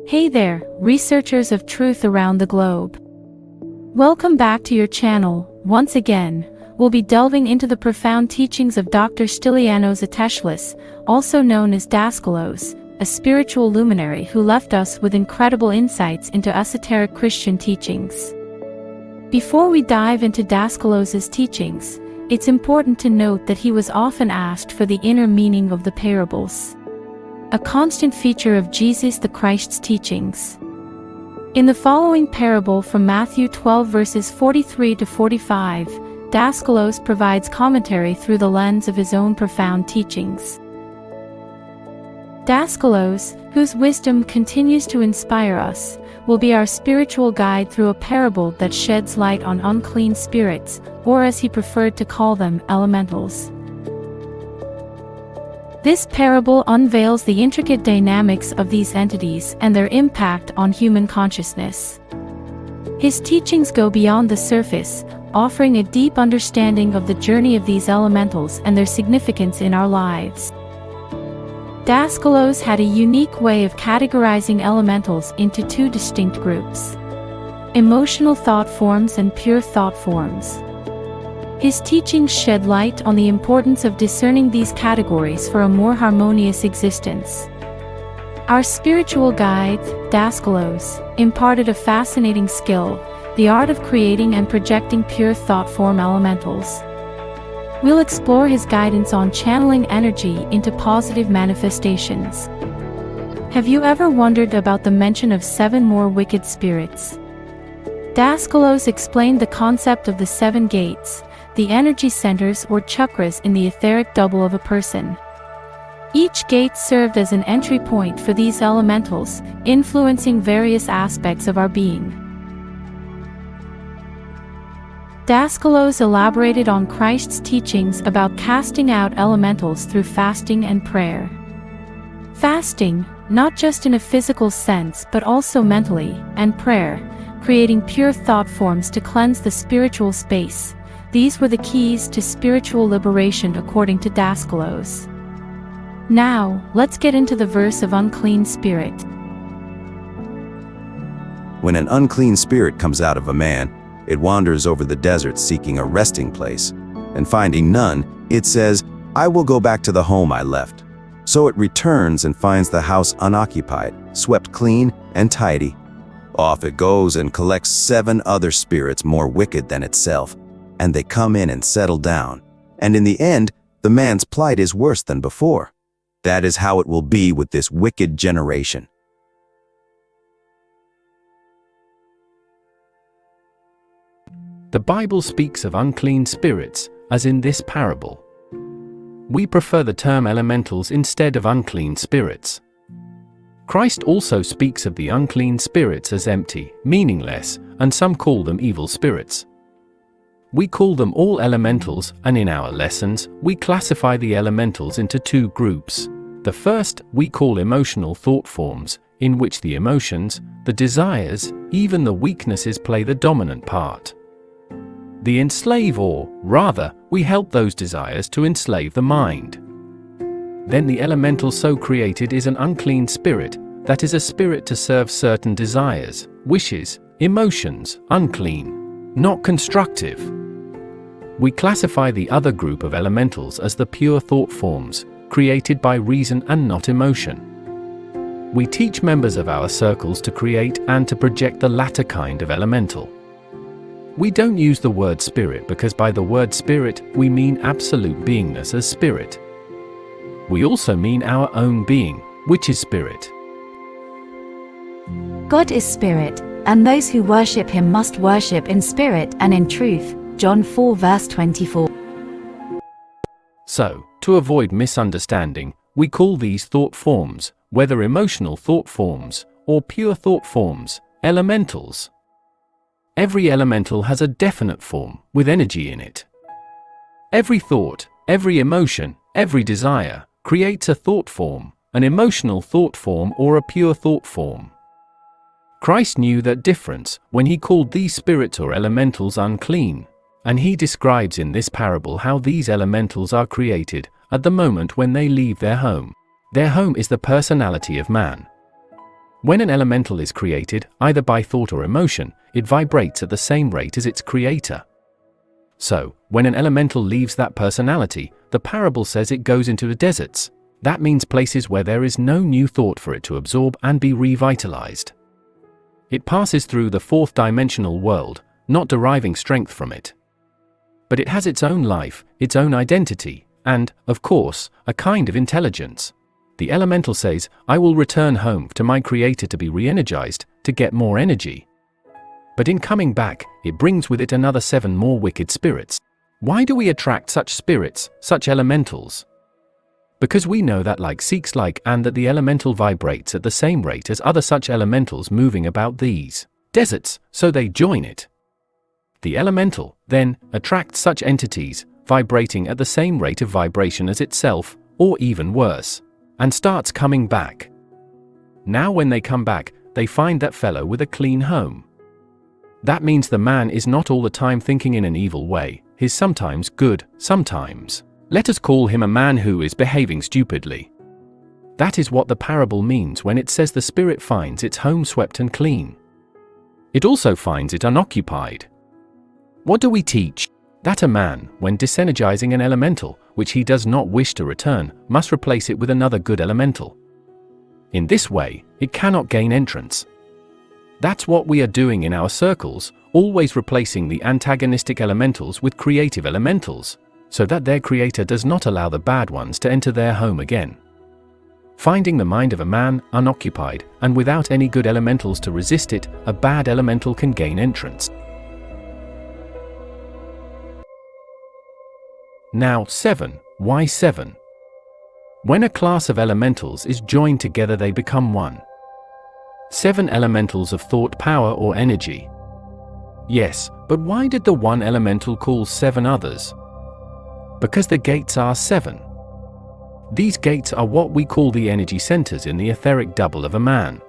Hey there, researchers of truth around the globe. Welcome back to your channel. Once again, we'll be delving into the profound teachings of Dr. Stylianos Atteshlis, also known as Daskalos, a spiritual luminary who left us with incredible insights into esoteric Christian teachings. Before we dive into Daskalos's teachings, it's important to note that he was often asked for the inner meaning of the parables, a constant feature of Jesus the Christ's teachings. In the following parable from Matthew 12 verses 43 to 45, Daskalos provides commentary through the lens of his own profound teachings. Daskalos, whose wisdom continues to inspire us, will be our spiritual guide through a parable that sheds light on unclean spirits, or as he preferred to call them, elementals. This parable unveils the intricate dynamics of these entities and their impact on human consciousness. His teachings go beyond the surface, offering a deep understanding of the journey of these elementals and their significance in our lives. Daskalos had a unique way of categorizing elementals into two distinct groups: emotional thought forms and pure thought forms. His teachings shed light on the importance of discerning these categories for a more harmonious existence. Our spiritual guide, Daskalos, imparted a fascinating skill, the art of creating and projecting pure thought form elementals. We'll explore his guidance on channeling energy into positive manifestations. Have you ever wondered about the mention of 7 more wicked spirits? Daskalos explained the concept of the 7 gates, the energy centers or chakras in the etheric double of a person. Each gate served as an entry point for these elementals, influencing various aspects of our being. Daskalos elaborated on Christ's teachings about casting out elementals through fasting and prayer. Fasting, not just in a physical sense but also mentally, and prayer, creating pure thought forms to cleanse the spiritual space. These were the keys to spiritual liberation according to Daskalos. Now, let's get into the verse of unclean spirit. When an unclean spirit comes out of a man, it wanders over the desert seeking a resting place, and finding none, it says, "I will go back to the home I left." So it returns and finds the house unoccupied, swept clean and tidy. Off it goes and collects 7 other spirits more wicked than itself, and they come in and settle down, and in the end, the man's plight is worse than before. That is how it will be with this wicked generation. The Bible speaks of unclean spirits, as in this parable. We prefer the term elementals instead of unclean spirits. Christ also speaks of the unclean spirits as empty, meaningless, and some call them evil spirits. We call them all elementals, and in our lessons, we classify the elementals into 2 groups. The first, we call emotional thought forms, in which the emotions, the desires, even the weaknesses play the dominant part. They enslave, or, rather, we help those desires to enslave the mind. Then the elemental so created is an unclean spirit, that is a spirit to serve certain desires, wishes, emotions, unclean, not constructive. We classify the other group of elementals as the pure thought forms, created by reason and not emotion. We teach members of our circles to create and to project the latter kind of elemental. We don't use the word spirit because by the word spirit we mean absolute beingness as spirit. We also mean our own being, which is spirit. God is spirit, and those who worship him must worship in spirit and in truth. John 4 verse 24. So, to avoid misunderstanding, we call these thought forms, whether emotional thought forms or pure thought forms, elementals. Every elemental has a definite form, with energy in it. Every thought, every emotion, every desire, creates a thought form, an emotional thought form or a pure thought form. Christ knew that difference when he called these spirits or elementals unclean. And he describes in this parable how these elementals are created at the moment when they leave their home. Their home is the personality of man. When an elemental is created, either by thought or emotion, it vibrates at the same rate as its creator. So, when an elemental leaves that personality, the parable says it goes into the deserts. That means places where there is no new thought for it to absorb and be revitalized. It passes through the fourth dimensional world, not deriving strength from it. But it has its own life, its own identity, and, of course, a kind of intelligence. The elemental says, I will return home to my creator to be re-energized, to get more energy. But in coming back, it brings with it another 7 more wicked spirits. Why do we attract such spirits, such elementals? Because we know that like seeks like and that the elemental vibrates at the same rate as other such elementals moving about these deserts, so they join it. The elemental, then, attracts such entities, vibrating at the same rate of vibration as itself, or even worse, and starts coming back. Now when they come back, they find that fellow with a clean home. That means the man is not all the time thinking in an evil way, he's sometimes good, sometimes. Let us call him a man who is behaving stupidly. That is what the parable means when it says the spirit finds its home swept and clean. It also finds it unoccupied. What do we teach? That a man, when disenergizing an elemental, which he does not wish to return, must replace it with another good elemental. In this way, it cannot gain entrance. That's what we are doing in our circles, always replacing the antagonistic elementals with creative elementals, so that their creator does not allow the bad ones to enter their home again. Finding the mind of a man unoccupied, and without any good elementals to resist it, a bad elemental can gain entrance. Now 7. Why 7? When a class of elementals is joined together they become one. 7 elementals of thought, power or energy. Yes, but why did the one elemental call 7 others? Because the gates are 7. These gates are what we call the energy centers in the etheric double of a man.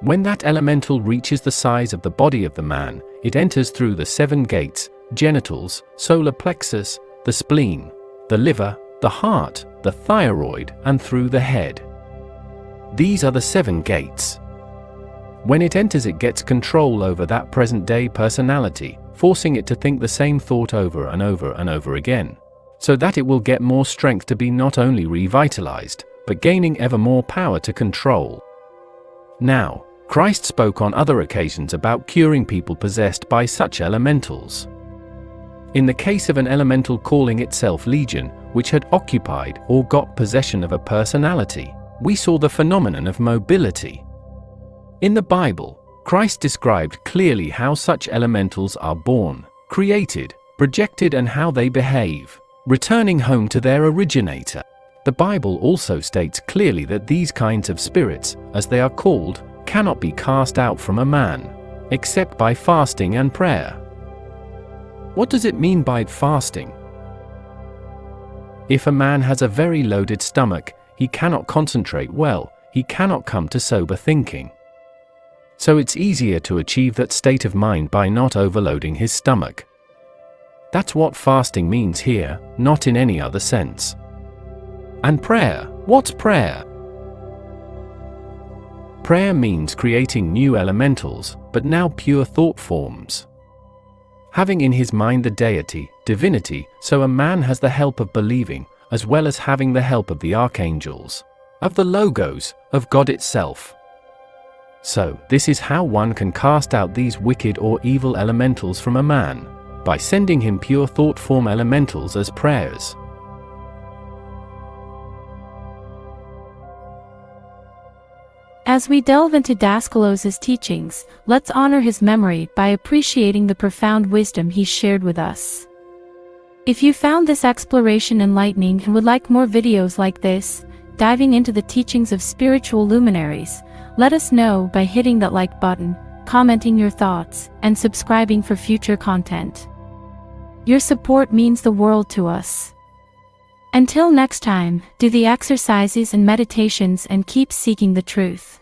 When that elemental reaches the size of the body of the man, it enters through the 7 gates, genitals, solar plexus, the spleen, the liver, the heart, the thyroid, and through the head. These are the 7 gates. When it enters, it gets control over that present-day personality, forcing it to think the same thought over and over and over again, so that it will get more strength to be not only revitalized, but gaining ever more power to control. Now, Christ spoke on other occasions about curing people possessed by such elementals. In the case of an elemental calling itself Legion, which had occupied or got possession of a personality, we saw the phenomenon of mobility. In the Bible, Christ described clearly how such elementals are born, created, projected and how they behave, returning home to their originator. The Bible also states clearly that these kinds of spirits, as they are called, cannot be cast out from a man, except by fasting and prayer. What does it mean by fasting? If a man has a very loaded stomach, he cannot concentrate well, he cannot come to sober thinking. So it's easier to achieve that state of mind by not overloading his stomach. That's what fasting means here, not in any other sense. And prayer, what's prayer? Prayer means creating new elementals, but now pure thought forms. Having in his mind the deity, divinity, so a man has the help of believing, as well as having the help of the archangels, of the Logos, of God itself. So, this is how one can cast out these wicked or evil elementals from a man, by sending him pure thought form elementals as prayers. As we delve into Daskalos' teachings, let's honor his memory by appreciating the profound wisdom he shared with us. If you found this exploration enlightening and would like more videos like this, diving into the teachings of spiritual luminaries, let us know by hitting that like button, commenting your thoughts, and subscribing for future content. Your support means the world to us. Until next time, do the exercises and meditations and keep seeking the truth.